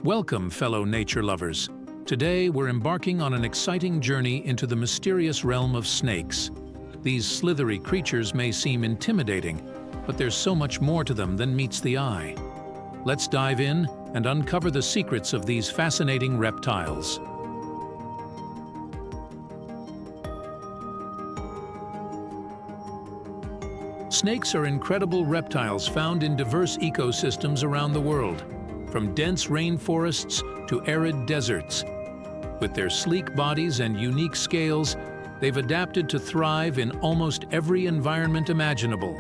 Welcome, fellow nature lovers. Today, we're embarking on an exciting journey into the mysterious realm of snakes. These slithery creatures may seem intimidating, but there's so much more to them than meets the eye. Let's dive in and uncover the secrets of these fascinating reptiles. Snakes are incredible reptiles found in diverse ecosystems around the world, from dense rainforests to arid deserts. With their sleek bodies and unique scales, they've adapted to thrive in almost every environment imaginable.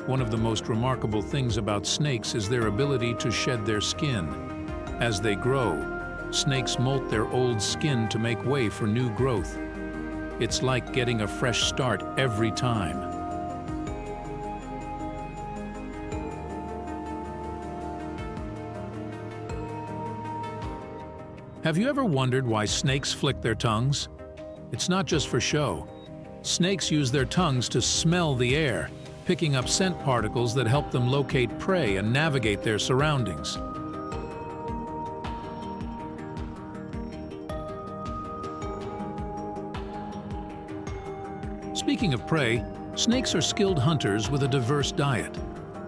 One of the most remarkable things about snakes is their ability to shed their skin. As they grow, snakes molt their old skin to make way for new growth. It's like getting a fresh start every time. Have you ever wondered why snakes flick their tongues? It's not just for show. Snakes use their tongues to smell the air, picking up scent particles that help them locate prey and navigate their surroundings. Speaking of prey, snakes are skilled hunters with a diverse diet.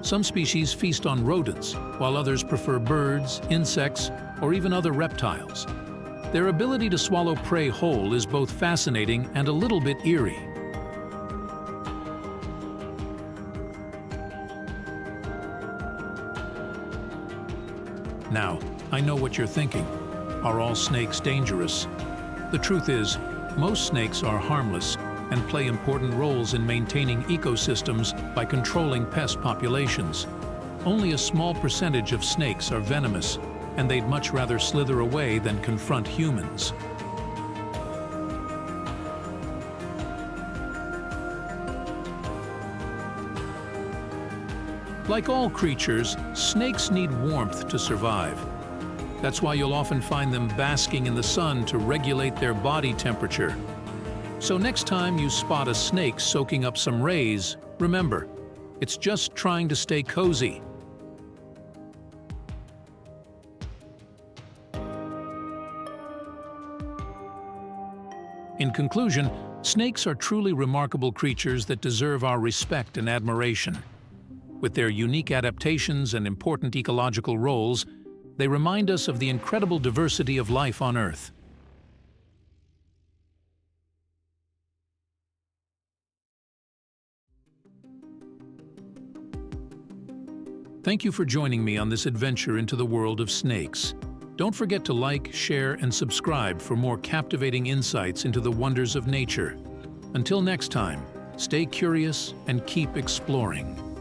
Some species feast on rodents, while others prefer birds, insects, or even other reptiles. Their ability to swallow prey whole is both fascinating and a little bit eerie. Now, I know what you're thinking. Are all snakes dangerous? The truth is, most snakes are harmless and play important roles in maintaining ecosystems by controlling pest populations. Only a small percentage of snakes are venomous, and they'd much rather slither away than confront humans. Like all creatures, snakes need warmth to survive. That's why you'll often find them basking in the sun to regulate their body temperature. So next time you spot a snake soaking up some rays, remember, it's just trying to stay cozy. In conclusion, snakes are truly remarkable creatures that deserve our respect and admiration. With their unique adaptations and important ecological roles, they remind us of the incredible diversity of life on Earth. Thank you for joining me on this adventure into the world of snakes. Don't forget to like, share, and subscribe for more captivating insights into the wonders of nature. Until next time, stay curious and keep exploring.